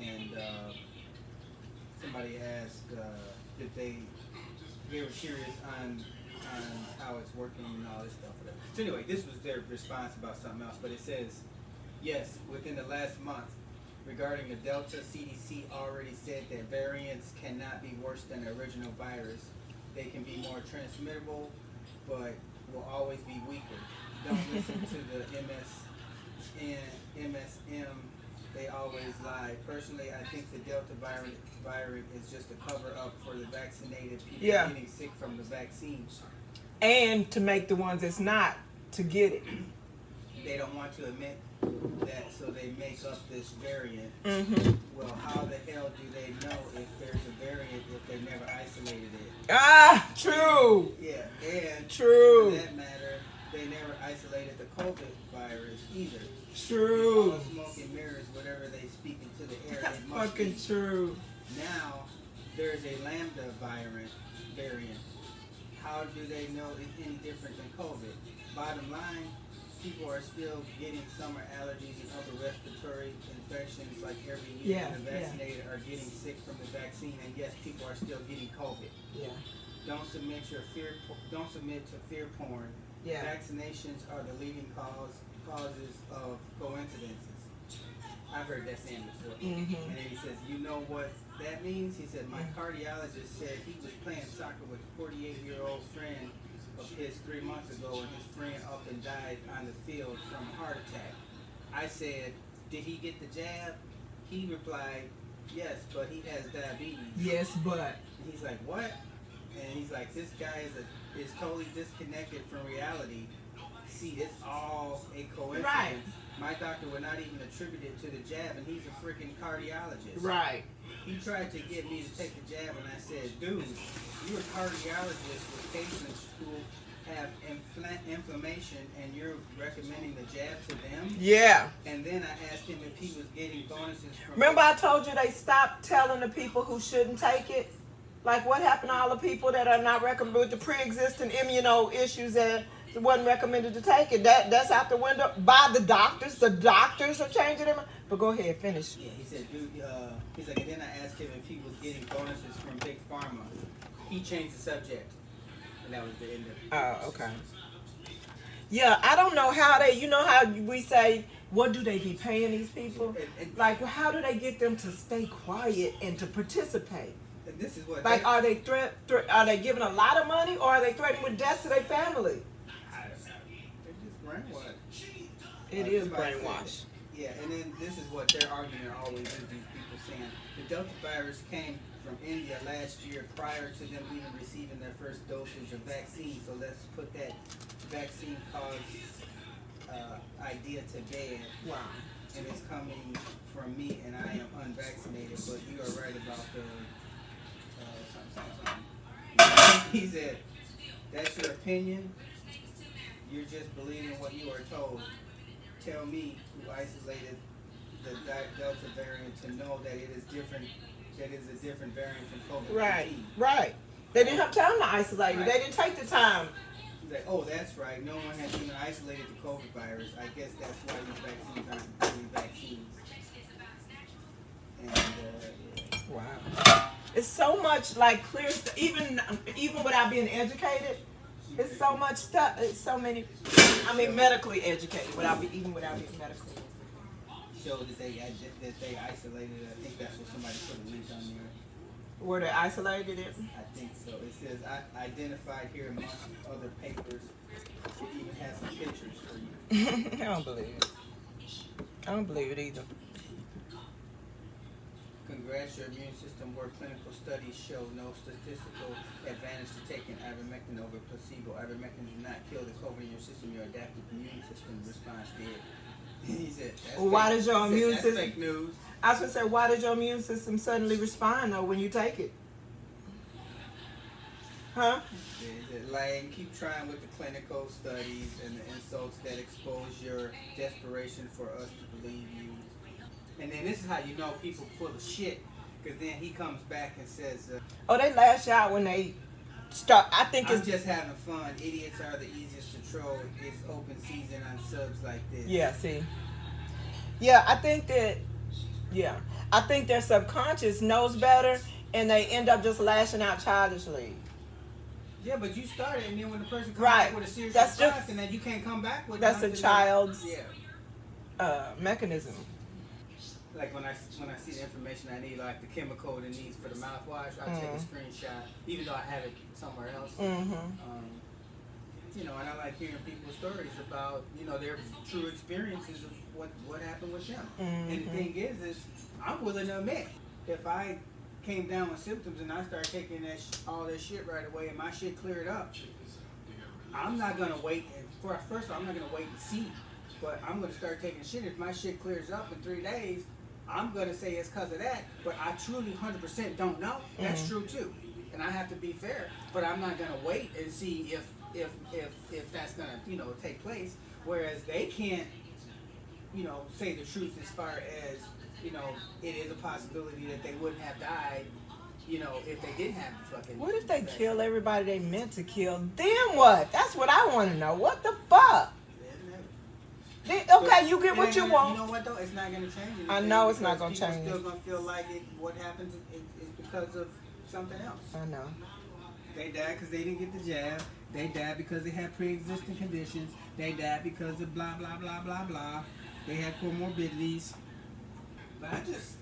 and somebody asked if they were curious on how it's working and all this stuff. So anyway, this was their response about something else, but it says, yes, within the last month, regarding the Delta, CDC already said that variants cannot be worse than the original virus. They can be more transmittable, but will always be weaker. Don't listen to the MSM. They always lie. Personally, I think the Delta variant is just a cover up for the vaccinated people getting sick from the vaccine. And to make the ones that's not to get it. They don't want to admit that, so they make up this variant. Well, how the hell do they know if there's a variant if they never isolated it? Ah, true. Yeah, and true. For that matter, they never isolated the COVID virus either. True. It's all smoke and mirrors, whatever they speak into the air. That's it must fucking be. true. Now, there's a Lambda variant. How do they know it's any different than COVID? Bottom line, people are still getting summer allergies and other respiratory infections like every year. And the vaccinated are getting sick from the vaccine, and yes, people are still getting COVID. Yeah. Don't submit to fear porn. Yeah. Vaccinations are the leading causes of coincidences. I've heard that saying before. And then he says, you know what that means? He said, my cardiologist said he was playing soccer with a 48-year-old friend of his 3 months ago, and his friend up and died on the field from a heart attack. I said, did he get the jab? He replied, yes, but he has diabetes. Yes, but. And he's like, what? And he's like, this guy is totally disconnected from reality. See, it's all a coincidence. Right. My doctor would not even attribute it to the jab, and he's a freaking cardiologist. Right. He tried to get me to take the jab, and I said, dude, you're a cardiologist with patients who have inflammation, and you're recommending the jab to them? Yeah. And then I asked him if he was getting bonuses from... Remember I told you they stopped telling the people who shouldn't take it? Like what happened to all the people that are not recommended with the pre-existing immuno issues that wasn't recommended to take it? That's out the window by the doctors. The doctors are changing them. But go ahead, finish. Yeah, he said, dude, he's like, and then I asked him if he was getting bonuses from Big Pharma. He changed the subject. And that was the end of it. Oh, okay. Yeah, I don't know how they, you know how we say, what do they be paying these people? Like, how do they get them to stay quiet and to participate? And this is what like, are they are they giving a lot of money, or are they threatening with death to their family? I don't know. They're just brainwashed. It is brainwashed. Yeah, and then this is what their argument always is, these people saying, the Delta virus came from India last year prior to them even receiving their first dosage of vaccine. So let's put that vaccine cause idea to bed. Wow. And it's coming from me, and I am unvaccinated, but you are right about the something. He said, that's your opinion. You're just believing what you are told. Tell me who isolated the Delta variant to know that it is different. That is a different variant from COVID-19. Right, right. They didn't have time to isolate it. They didn't take the time. He's like, oh, that's right. No one has even isolated the COVID virus. I guess that's why these vaccines aren't doing vaccines. And, wow. It's so much like clear stuff. Even without being educated, it's so much stuff. It's so many. I mean, medically educated even without being medically. Show that they isolated it. I think that's what somebody put a link on there. Where they isolated it? I think so. It says identified here amongst other papers. It even has some pictures for you. I don't believe it. I don't believe it either. Congrats, your immune system where clinical studies show no statistical advantage to taking ivermectin over placebo. Ivermectin does not kill the COVID in your system. Your adaptive immune system responds did. He said, why does your immune system? That's fake news. I was gonna say, why does your immune system suddenly respond though when you take it? Huh? Like, keep trying with the clinical studies and the insults that expose your desperation for us to believe you. And then this is how you know people full of shit, because then he comes back and says, oh, they lash out when they start. I think I'm just having fun. Idiots are the easiest to troll. It's open season on subs like this. Yeah, see. Yeah, I think that Yeah. I think their subconscious knows better, and they end up just lashing out childishly. Yeah, but you started, and then when the person comes Right. back with a serious That's response, just- and then you can't come back with That's a nothing, child's yeah. Mechanism. Like when I see the information I need, like the chemical it needs for the mouthwash, I take a screenshot, even though I have it somewhere else. You know, and I like hearing people's stories about, you know, their true experiences of what happened with them. And the thing is I'm willing to admit, if I came down with symptoms and I started taking all that shit right away and my shit cleared up, I'm not gonna wait. First of all, I'm not gonna wait and see, but I'm gonna start taking shit. If my shit clears up in 3 days, I'm gonna say it's because of that. But I truly 100% don't know. That's true too, and I have to be fair. But I'm not gonna wait and see if that's gonna, you know, take place. Whereas they can't, you know, say the truth as far as, you know, it is a possibility that they wouldn't have died, you know, if they didn't have the fucking. What if they kill everybody they meant to kill? Then what? That's what I want to know. What the fuck? Okay, you get what you want. You know what though? It's not gonna change anything. I know it's not gonna people change. Still gonna feel like what happens is because of something else. I know. They died because they didn't get the jab. They died because they had pre-existing conditions. They died because of blah blah blah blah blah. They had comorbidities. But I just,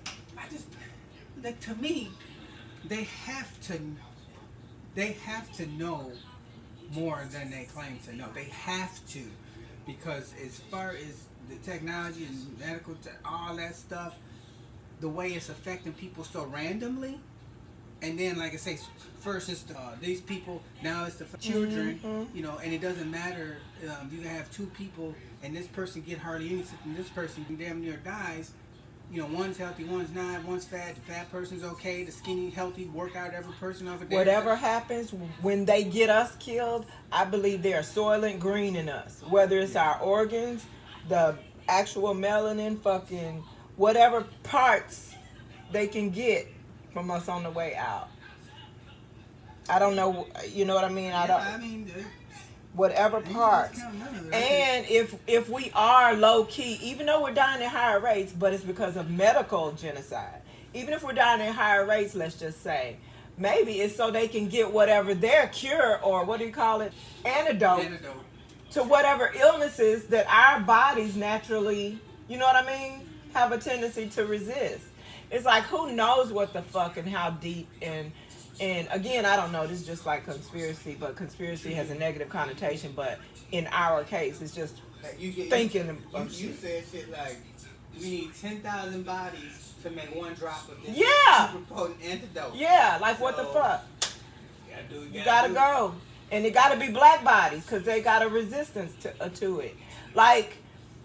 like, to me, they have to know more than they claim to know. They have to, because as far as the technology and medical, all that stuff, the way it's affecting people so randomly, and then, like I say, first it's these people, now it's the children, you know, and it doesn't matter. You can have two people, and this person get hardly any symptom, this person damn near dies. You know, one's healthy, one's not, one's fat. The fat person's okay, the skinny, healthy, work out every person over there. Whatever happens, when they get us killed, I believe they are soylent green in us. Whether it's our organs, the actual melanin, fucking whatever parts they can get from us on the way out. I don't know, you know what I mean? Whatever parts. And if we are low key, even though we're dying at higher rates, but it's because of medical genocide. Even if we're dying at higher rates, let's just say, maybe it's so they can get whatever their cure, or what do you call it, antidote to whatever illnesses that our bodies naturally, you know what I mean, have a tendency to resist. It's like, who knows what the fuck and how deep, and again, I don't know, this is just like conspiracy, but conspiracy has a negative connotation, but in our case, it's just thinking of you shit. said shit like, we need 10,000 bodies to make one drop of this super potent antidote. Yeah, like what the fuck? You gotta go. And it gotta be black bodies, because they got a resistance to it. Like,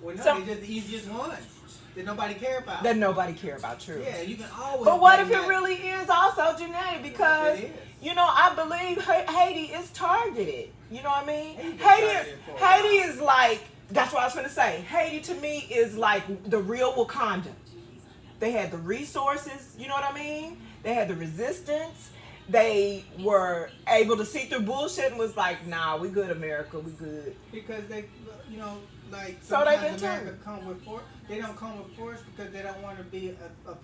well, no, they're just the easiest ones that nobody care about. That nobody care about, true. Yeah, you can always. But what if it really is also genetic? Because, you know, I believe Haiti is targeted. You know what I mean? Haiti is like, that's what I was going to say. Haiti to me is like the real Wakanda. They had the resources, you know what I mean? They had the resistance. They were able to see through bullshit and was like, nah, we good, America, we good. Because they, you know, like, so they been America come with force. They don't come with force because they don't want to be a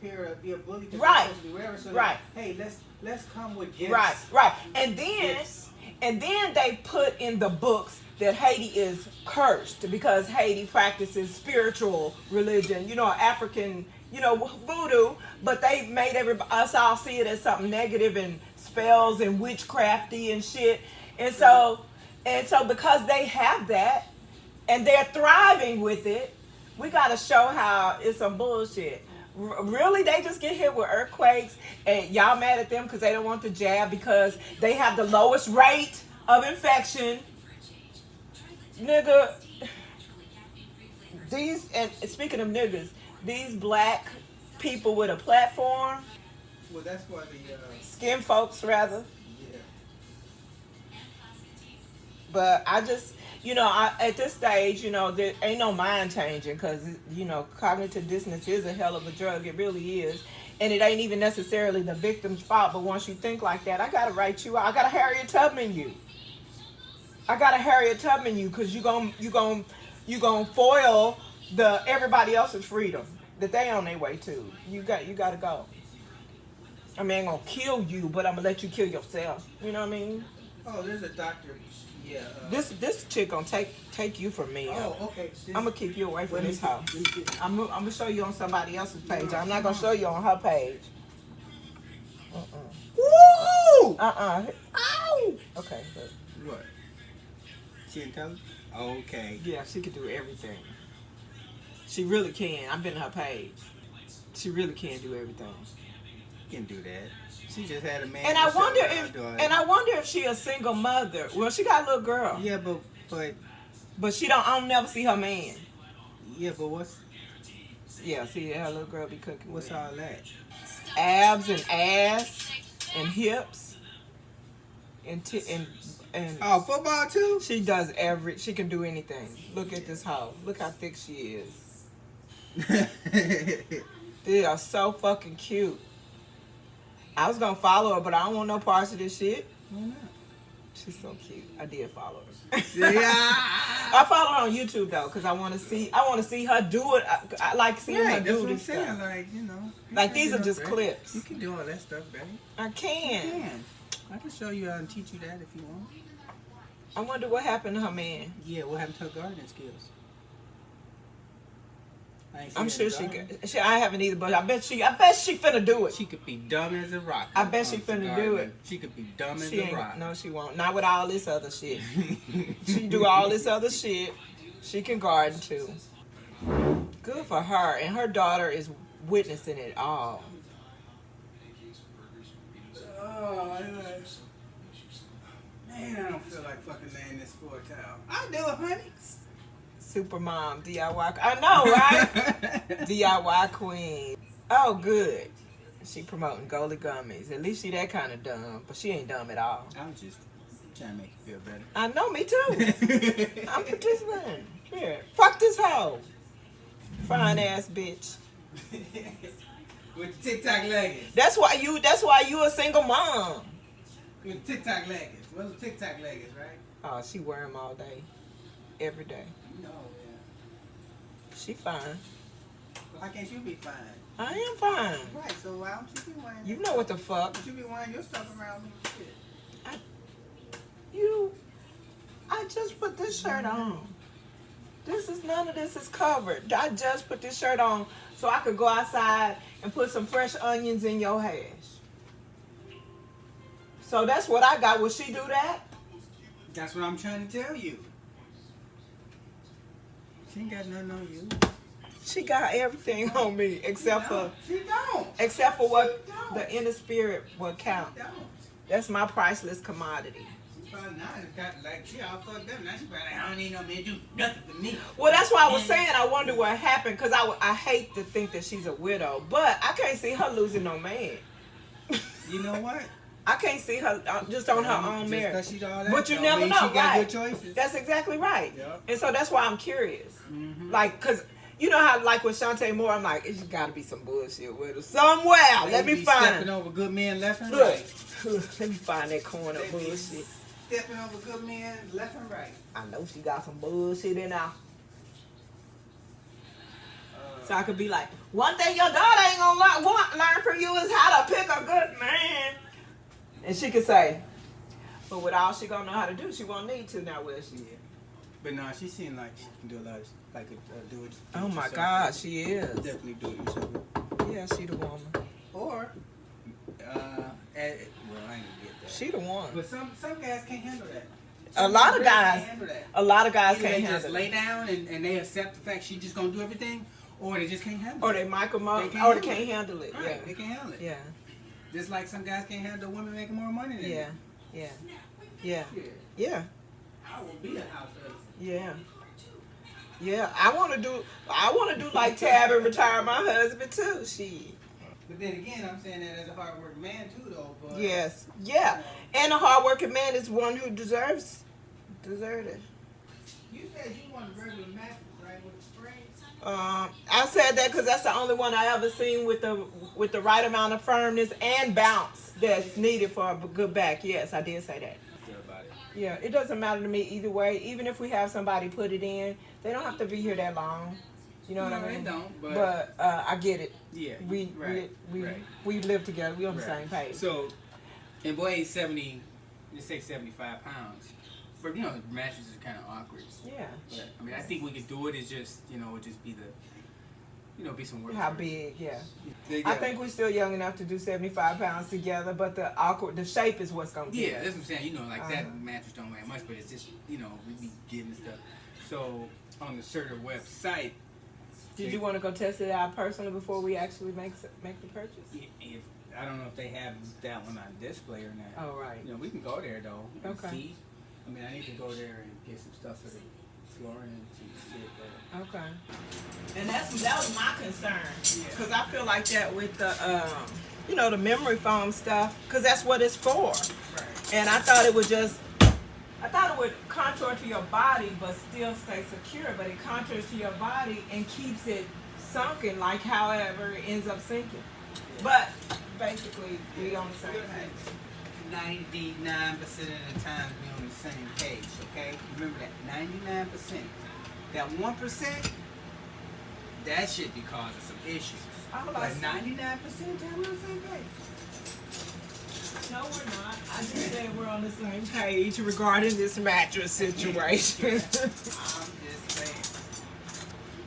bully. Right. So right. Hey, let's come with gifts. Right. And then they put in the books that Haiti is cursed because Haiti practices spiritual religion, you know, African, you know, voodoo, but they made us all see it as something negative and spells and witchcrafty and shit. And so because they have that and they're thriving with it, we got to show how it's some bullshit. Really, they just get hit with earthquakes and y'all mad at them because they don't want the jab because they have the lowest rate of infection. Nigga, and speaking of niggas, these black people with a platform, well, that's why the skin folks rather. Yeah. But I just, you know, at this stage, you know, there ain't no mind changing because, you know, cognitive dissonance is a hell of a drug. It really is. And it ain't even necessarily the victim's fault. But once you think like that, I got to write you out. I got to Harriet Tubman you. Because you gon' foil everybody else's freedom. that they on their way to. You gotta go. I mean, I ain't gonna kill you, but I'm gonna let you kill yourself. You know what I mean? Oh, there's a doctor. Yeah. This chick gonna take you from me. Oh, okay. I'm gonna keep you away from this house. Let me see. I'm gonna show you on somebody else's page. I'm not gonna show you on her page. Woo! Ow! Okay, but What? She intelligent? Okay. yeah, she can do everything. She really can. I've been to her page. She really can do everything. Can do that. She just had a man. And I wonder if she a single mother. Well, she got a little girl. Yeah, But she don't. I don't never see her man. Yeah, but what's See, her little girl be cooking. what's all that? Abs and ass and hips and Oh, football too? she does she can do anything. Look at this hoe. Look how thick she is. They are so fucking cute. I was gonna follow her, but I don't want no parts of this shit. Why not? She's so cute. I did follow her. Yeah. I follow her on YouTube though, cause I want to see her do it. I like seeing her That's do what I'm this saying. stuff. Like, you know. Like these are You just can- clips. You can do all that stuff, baby. I You can. can. I can show you how and teach you that if you want. I wonder what happened to her man. Yeah, what happened to her gardening skills? I ain't I'm seen sure her garden. I haven't either, but I bet she finna do it. She could be dumb as a rock. I bet she when it comes to finna do gardening. it. She could be dumb as She a ain't. rock. No, she won't. Not with all this other shit. She do all this other shit. She can garden too. Good for her, and her daughter is witnessing it all. Oh, man, I don't feel like fucking laying this floor towel. I'll do it, honey. Super mom, DIY. I know, right? DIY queen. Oh, good. She promoting Goldie gummies. At least she that kind of dumb, but she ain't dumb at all. I was just trying to make you feel better. I know, me too. I'm participating. Here, fuck this hoe. Fine ass bitch. With the TikTok leggings. That's why you a single mom. With the TikTok leggings. What's the TikTok leggings, right? Oh, she wear them all day, every day. No, yeah. She fine. Why can't you be fine? I am fine. Right, so why don't you be wearing You know what the fuck? You be wearing your stuff around me and shit. I just put this shirt on. None of this is covered. I just put this shirt on so I could go outside and put some fresh onions in your hash. So that's what I got. Will she do that? That's what I'm trying to tell you. She ain't got nothing on you. She got everything on me except for She don't. what She don't. the inner spirit will count. She don't. That's my priceless commodity. She probably now got like she all fucked up. Now she probably like, I don't need no man to do nothing for me. Well, that's why I was saying I wonder what happened because I hate to think that she's a widow, but I can't see her losing no man. You know what? I can't see her just on her own Just merit. 'cause she's all that, But you don't never mean know, She got right? good choices. That's exactly right. Yep. And so that's why I'm curious. Mhm. Like, cause you know how like with Shantae Moore, I'm like, it's got to be some bullshit with her somewhere. Let They me be find. stepping over good men left and Look, right. let me find that corner They of be bullshit. stepping over good men left and right. I know she got some bullshit in her. So I could be like, one thing your daughter ain't gonna learn from you is how to pick a good man. And she could say, but with all she gonna know how to do, she won't need to now, will she? But no, she seemed like she can do a lot of like do it. Oh my God, she is. Definitely do it yourself. Yeah, she the woman. Or, well, I ain't gonna get that. She the one. But some guys can't handle that. A lot of Some guys, can't handle that. a lot of guys Either can't they just handle lay it. down and they accept the fact she just gonna do everything, or they just can't handle Or it. they micromanage, They or they can't can't handle handle it. Right, they can't handle it. Yeah, Just like some guys can't handle women making more money than yeah, them. yeah, yeah, Shit, yeah, I will be a house husband. yeah. Yeah, I want to do like Tab and retire my husband too. She. But then again, I'm saying that as a hard working man too, though. But Yes, yeah, and a hardworking man is one who deserves it. you said you want a regular mattress, right, with the springs? I said that because that's the only one I ever seen with the right amount of firmness and bounce that's needed for a good back. Yes, I did say that. Feel about it. Yeah, it doesn't matter to me either way. Even if we have somebody put it in, they don't have to be here that long. You know what I No, mean? they don't, But I get it. yeah, We live together. We on the same page. So, and boy ain't 70, let's say 75 pounds. But you know, the mattress is kind of awkward. Yeah. But, I mean, I think we could do it. It's just, you know, it just be the, you know, be some work. How first. big? Yeah. They I got- think we're still young enough to do 75 pounds together, but the shape is what's gonna be. Yeah, that's what I'm saying. You know, like that Uh-huh. mattress don't weigh much, but it's just, you know, we be getting stuff. So on the certain website, Did you want to go test it out personally before we actually make the purchase? if I don't know if they have that one on display or not. Oh, right. You know, we can go there though and Okay. see. I mean, I need to go there and get some stuff for the flooring and some shit. But Okay. And that was my concern, Yeah. because I feel like that with the you know, the memory foam stuff, because that's what it's for. right. And I thought it would contour to your body but still stay secure, but it contours to your body and keeps it sunken, like however it ends up sinking. But basically, we on the same page. 99% of the time we on the same page, okay? Remember that 99%. That 1%, that should be causing some issues. I'm But like, 99% of the time we're on the same page. no, we're not. I just said we're on the same page regarding this mattress situation. I'm just saying.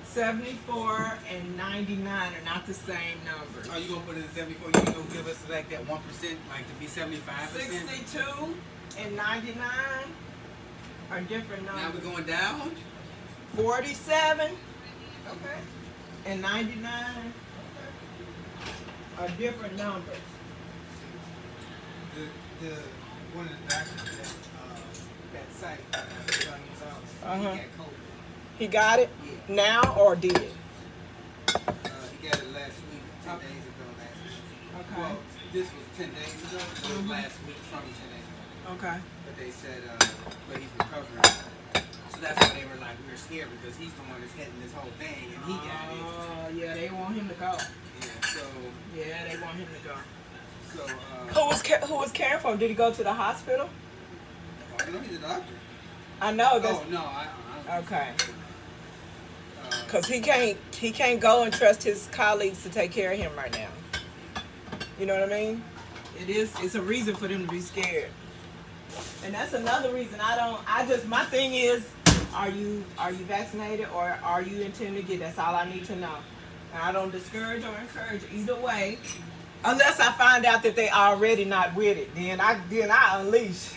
74 and 99 are not the same numbers. Oh, you gonna put it in 74? You gonna give us like that 1%, like to be 75%? 62 and 99 are different Now numbers. we're going down? 47 Okay. and 99 are different numbers. The one of the doctors that site, he Uh-huh. got COVID. He got it Yeah. now or did? He got it last week, 10 days ago last week. Okay. Well, this was 10 days ago, it was last week from 10 days ago. Okay. But they said, but he's recovering. So that's why they were like, we were scared because he's the one that's heading this whole thing and he got it. Oh, yeah, they want him to go. Yeah, so, Yeah, they want him to go. so, Who was caring for him? Did he go to the hospital? I know he's a doctor. I know that's Oh, no, I don't okay. uh, Cause he can't go and trust his colleagues to take care of him right now. You know what I mean? It's a reason for them to be scared. And that's another reason my thing is, are you vaccinated or are you intending to get? That's all I need to know. And I don't discourage or encourage either way. Unless I find out that they already not with it, then I unleash.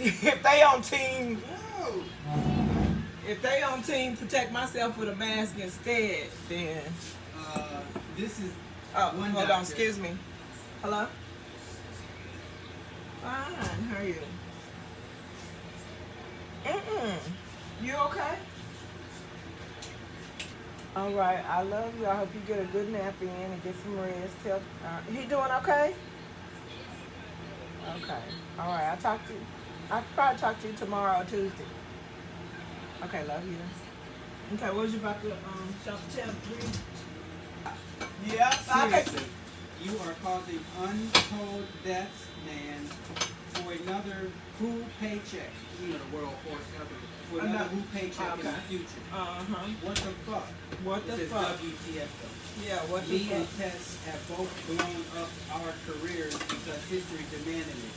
If they on team protect myself with a mask instead, then this is oh, one hold doctor. on, excuse me. Hello? Fine, how are you? You okay? All right, I love you. I hope you get a good nap in and get some rest. He doing okay? Okay. All right, I'll probably talk to you tomorrow or Tuesday. Okay, love you. Okay, what was you about to tell me? Yeah, Seriously, you are causing untold deaths, man, for another WHO paycheck. You know the world force for another WHO paycheck in the future. What the fuck? What the This is fuck? WTF though. Yeah, what the Me fuck? and Tess have both blown up our careers because history demanded it.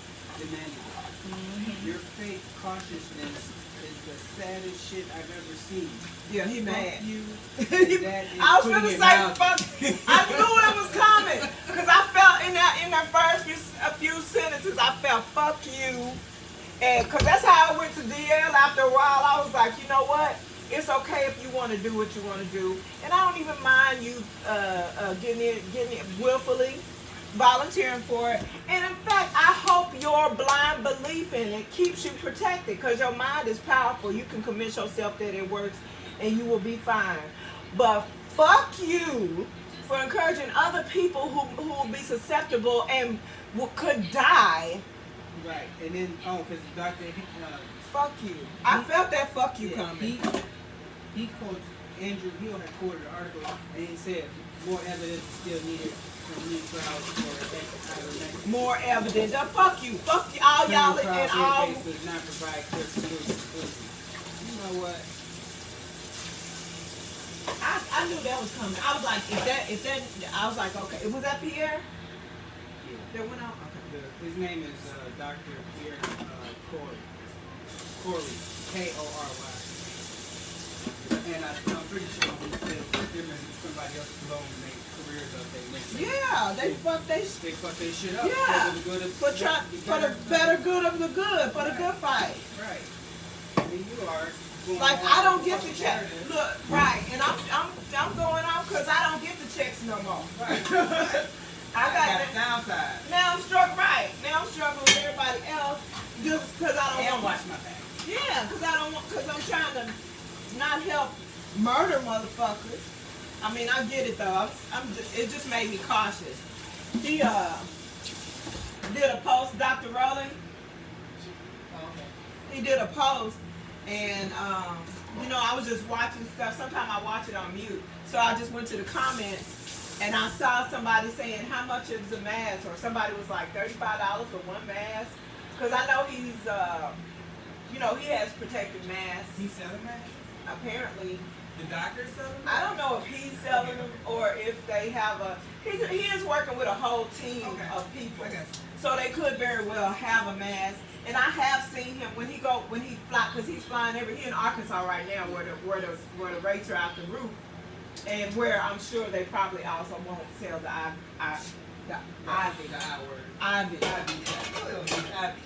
Your fake cautiousness is the saddest shit I've ever seen. Yeah, he mad. Fuck you. That is I was putting gonna it say out. fuck. I knew it was coming because I felt in that first few sentences I felt fuck you, and because that's how I went to DL. After a while, I was like, you know what? It's okay if you want to do what you want to do, and I don't even mind you getting it willfully, volunteering for it. And in fact, I hope your blind belief in it keeps you protected because your mind is powerful. You can convince yourself that it works and you will be fine. But fuck you for encouraging other people who will be susceptible and could die. Right, and then because Dr. Fuck you. I felt that fuck you Yeah, coming. he quotes Andrew Hill had quoted an article and he said more evidence is still needed from new trials for ivermectin. More evidence. Fuck you, all y'all and all. Does not provide clear solutions. You know what? I knew that was coming. I was like, I was like, okay. Was that Pierre Yeah. that went out? Okay. His name is Dr. Pierre Corey. Corey, K-O-R-Y. And I'm pretty sure he said him and somebody else alone make careers up. Yeah, they fuck they shit up. Yeah, for the better good of the good, for the good fight. Right. I mean, you are. Like I don't get the check. Look, right, and I'm going out because I don't get the checks no more. Right. I got the downside. Now I'm struggling. Right. Now I'm struggling with everybody else just because I don't watch my back. Yeah, because I'm trying to not help murder motherfuckers. I mean, I get it though. It just made me cautious. He did a post, Dr. Rowling. He did a post, and you know, I was just watching stuff. Sometimes I watch it on mute, so I just went to the comments, and I saw somebody saying how much is a mask, or somebody was like $35 for one mask, because I know he's you know, he has protective masks. He's selling masks? Apparently. The doctor's selling them? I don't know if he's selling them or if they have he is working with a whole team of people. So they could very well have a mask. And I have seen him when he fly, because he's flying he in Arkansas right now where the rates are out the roof. And where I'm sure they probably also won't sell the Ivy. The I word. Ivy. Ivy.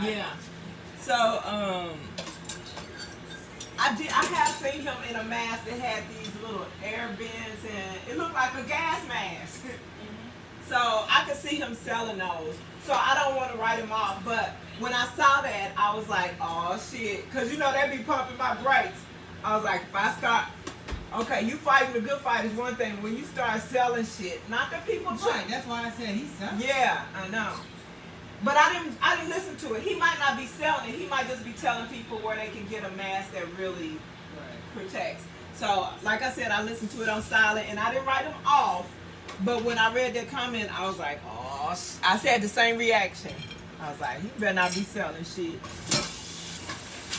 Yeah. So I have seen him in a mask that had these little air vents, and it looked like a gas mask. So I could see him selling those. So I don't want to write him off, but when I saw that, I was like, oh shit, because you know they be pumping my brakes. I was like, if I start, okay, you fighting the good fight is one thing. When you start selling shit, not that people right, that's why I said he's selling. Yeah, I know. But I didn't listen to it. He might not be selling it. He might just be telling people where they can get a mask that really protects. So, like I said, I listened to it on silent, and I didn't write him off. But when I read that comment, I was like, oh, I said the same reaction. I was like, he better not be selling shit.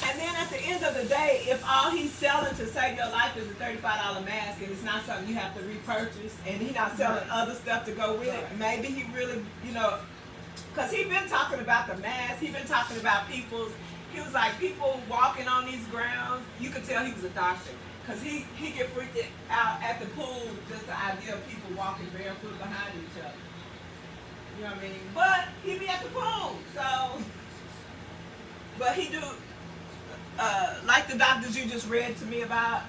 And then at the end of the day, if all he's selling to save your life is a $35 mask, and it's not something you have to repurchase, and he's not selling other stuff to go with it, maybe he really, you know, because he been talking about the mask, he been talking about he was like, people walking on these grounds, you could tell he was a doctor. Because he get freaked out at the pool, just the idea of people walking barefoot behind each other. You know what I mean? But he be at the pool, so. But he do, like the doctors you just read to me about,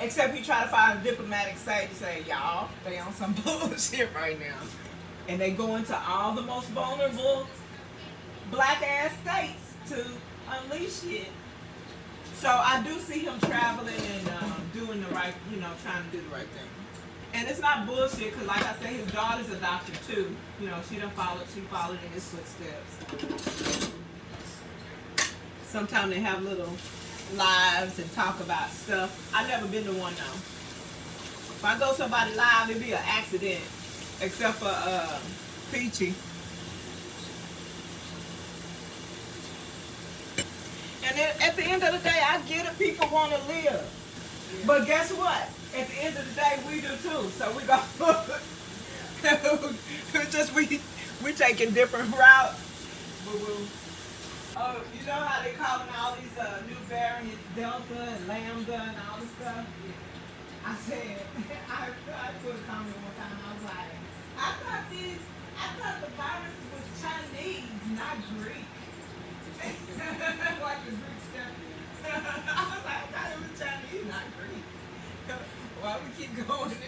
except he try to find a diplomatic say to say, y'all, they on some bullshit right now. And they go into all the most vulnerable black ass states to unleash it. So I do see him traveling and doing the right, you know, trying to do the right thing. And it's not bullshit, because like I said, his daughter's a doctor too. You know, she followed in his footsteps. Sometimes they have little lives and talk about stuff. I've never been to one though. If I go somebody live, it'd be an accident. Except for Peachy. And then at the end of the day, I get it, people want to live. Yeah. But guess what? At the end of the day, we do too. So we go, we taking different routes. Oh, you know how they calling all these new variants, Delta and Lambda and all this stuff? Yeah. I said, I put a comment one time, I was like, I thought the virus was Chinese, not Greek. Like the Greek stuff. I was like, I thought it was Chinese, not Greek. Why we keep going in?